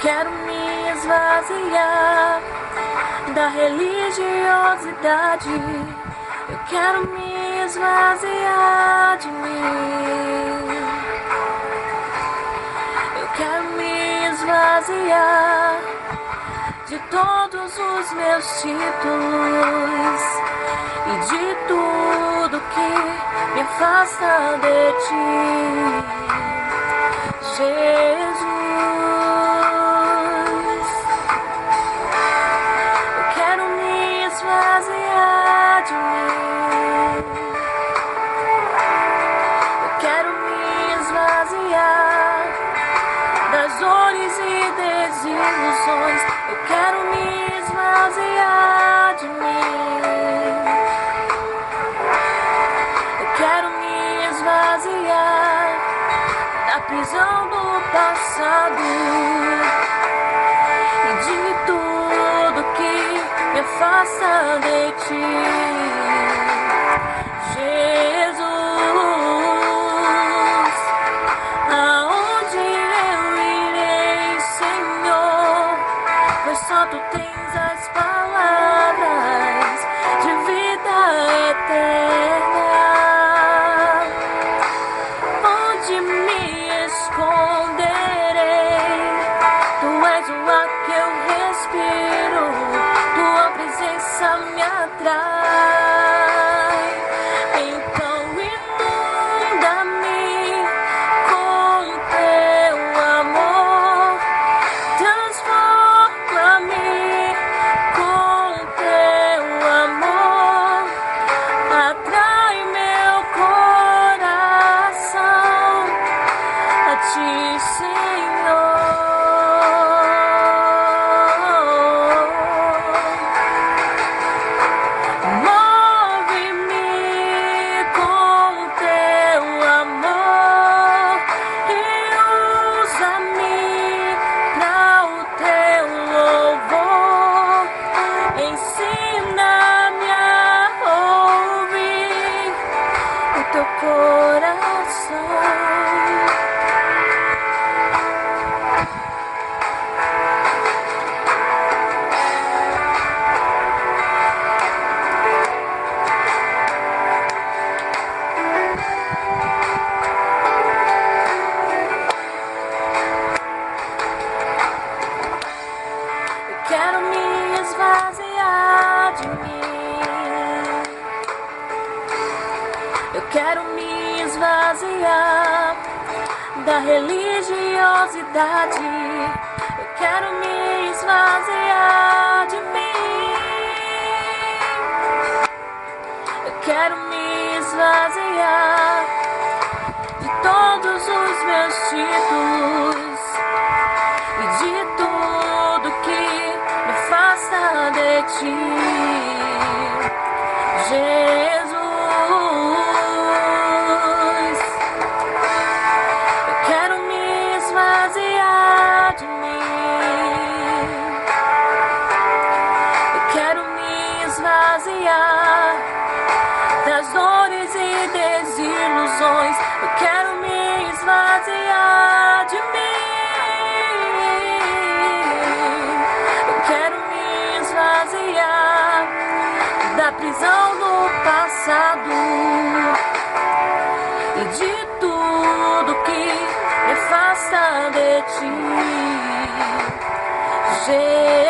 Quero me esvaziar da religiosidade. Eu quero me esvaziar de mim. Eu quero me esvaziar de todos os meus títulos e de tudo que me afasta de ti, Jesus. Eu quero me esvaziar de mim. Eu quero me esvaziar das dores e desilusões. Eu quero me esvaziar de mim. Eu quero me esvaziar da prisão do passado e de tudo que me afasta de ti, Jesus. Aonde eu irei, Senhor? Pois só tu tens as palavras de vida eterna. Onde me esconderei? Tu és o ar que eu respiro, tua presença me atrai. Então inunda-me com teu amor, transforma-me com teu amor, atrai meu coração a ti, Senhor. Move-me com teu amor e usa-me para o teu louvor. Ensina-me a ouvir o teu coração. Eu quero me esvaziar de mim. Eu quero me esvaziar da religiosidade. Eu quero me esvaziar de mim. Eu quero me esvaziar de todos os meus títulos e de tudo que me afasta de ti, Jesus. Eu quero me esvaziar de mim. Eu quero me esvaziar das dores e desilusões. Eu quero me esvaziar de mim. Eu quero me esvaziar da prisão do passado e de tudo que me afasta de ti, Jesus.